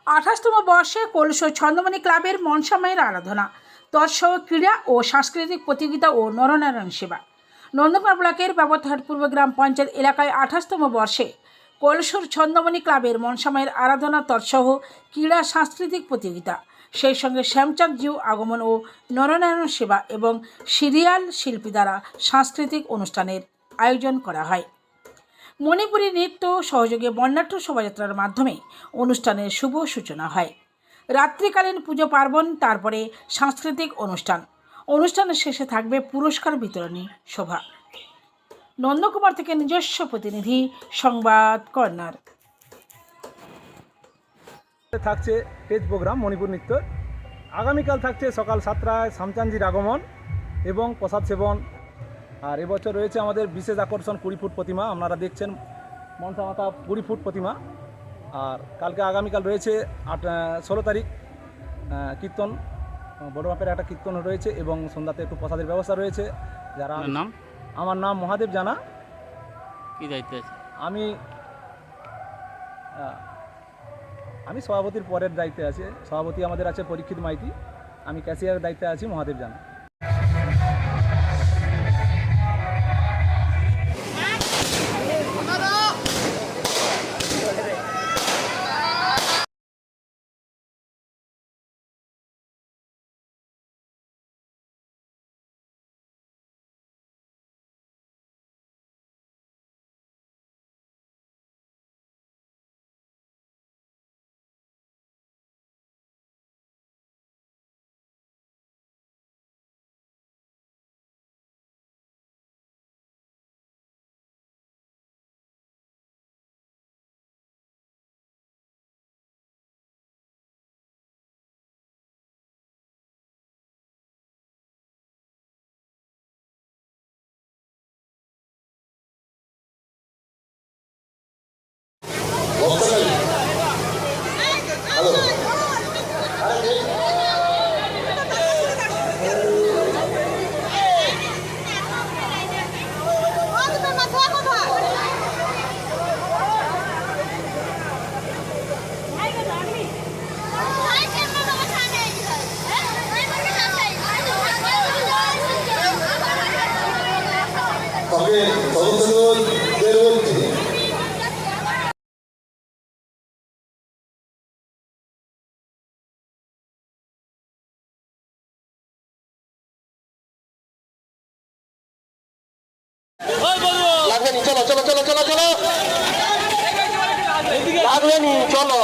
28তম বর্ষে কলসর ছন্দমণি ক্লাবের মনসামায়ের আরাধনা, তৎসহ ক্রীড়া ও সাংস্কৃতিক প্রতিযোগিতা ও নরনারায়ণ সেবা। নন্দকুমার ব্লকের ব্যবহারপূর্ব গ্রাম পঞ্চায়েত এলাকায় 28তম বর্ষে কলসর ছন্দমণি ক্লাবের মনসামায়ের আরাধনা, তৎসহ ক্রীড়া সাংস্কৃতিক প্রতিযোগিতা, সেই সঙ্গে শ্যামচাঁদ জিউ আগমন ও নরনারায়ণ সেবা এবং সিরিয়াল শিল্পী দ্বারা সাংস্কৃতিক অনুষ্ঠানের আয়োজন করা হয়। মণিপুরী নৃত্য সহযোগে বর্ণাঢ্য শোভাযাত্রার মাধ্যমে অনুষ্ঠানের শুভ সূচনা হয়। রাত্রিকালীন পুজো পার্বণ, তারপরে সাংস্কৃতিক অনুষ্ঠানের শেষে থাকবে পুরস্কার বিতরণী সভা। নন্দকুমার থেকে নিজস্ব প্রতিনিধি সংবাদ কর্নার। থাকছে স্টেজ প্রোগ্রাম মণিপুর নৃত্য। আগামীকাল থাকছে সকাল 7টায় শ্যামচাঁদজির আগমন এবং প্রসাদ সেবন। আর এবছর রয়েছে আমাদের বিশেষ আকর্ষণ 20 ফুট প্রতিমা। আপনারা দেখছেন মনসা মাতা 20 ফুট প্রতিমা। আর কালকে আগামীকাল রয়েছে 16 তারিখ কীর্তন, বড় মাপের একটা কীর্তন রয়েছে এবং সন্ধ্যাতে একটু প্রসাদের ব্যবস্থা রয়েছে। যারা নাম? আমার নাম মহাদেব জানা। কি দায়িত্ব আছে? আমি সভাপতির পরের দায়িত্বে আছি। সভাপতি আমাদের আছে পরীক্ষিত মাইতি, আমি ক্যাশিয়ারের দায়িত্বে আছি মহাদেব জানা। চলো চলো চলো চলো চলো লাগবে নি চলো।